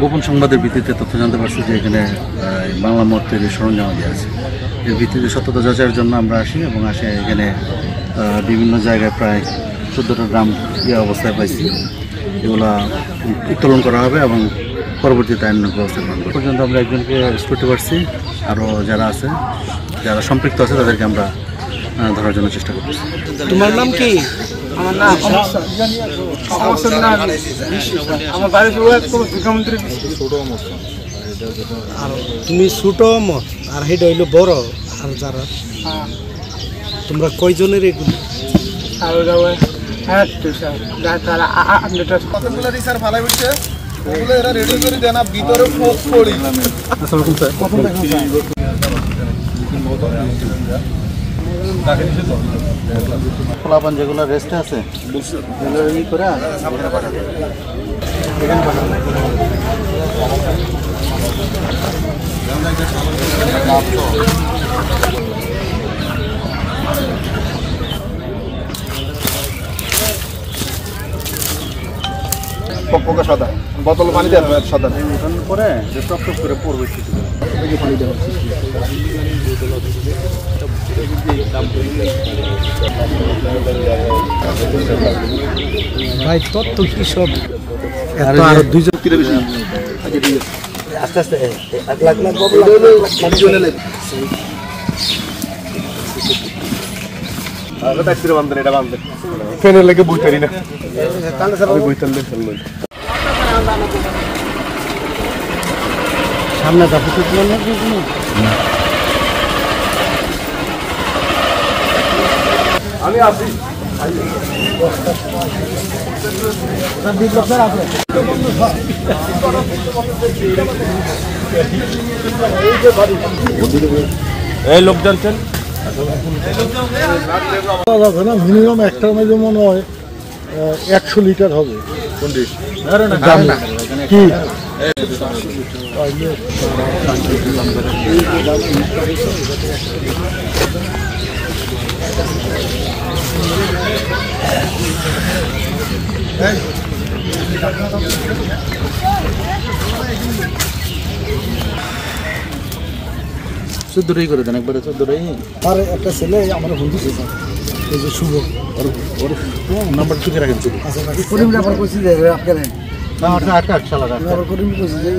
গোপন সংবাদের ভিত্তিতে তথ্য জানতে পারছি যে এখানে বাংলা মোড় তৈরির সরঞ্জাম আছে। এর ভিত্তিতে সত্যতা যাচাইয়ের জন্য আমরা আসি এবং এখানে বিভিন্ন জায়গায় প্রায় 14টা গ্রাম অবস্থায় পাইছি। এগুলা উত্তোলন করা হবে এবং পরবর্তীতে আইনানুগ ব্যবস্থা গ্রহণ করব। পর্যন্ত আমরা একজনকে অ্যারেস্ট করতে পারছি, আরও যারা সম্পৃক্ত আছে তাদেরকে আমরা ধরার জন্য চেষ্টা করতেছি। তোমার নাম কি? আমার নাম আমার বাড়ি মুখ্যমন্ত্রী। আর তুমি ছোট মত আর সেটা হইলো বড়। আর যারা তোমরা কয়জনের এগুলো? ফলাফল যেগুলো রেস্টে আছে ই করে পক্কা সাদা বোতল পানি দেওয়া সাদা করে টপ টপ করে পড়বে পানি দেওয়া। ভাই তত্ত্ব কি সব আর দুইজন আস্তে আস্তে ফেনে লেগে বইতারি না সামনে যাবো আমি আসি। এই লোক জানছেন মিনিমাম একটার মধ্যে মনে হয় 100 লিটার হবে। কি চোদ্দটাই করে দেন একবারে 14টাই। আর একটা ছেলে আমার বন্ধু ছিল, এই যে শুভ, ওর নাম্বার চুকে রাখেন। আচ্ছা করিম ব্যাপার করছি যে আপনার একটা সালা করিম করছি যে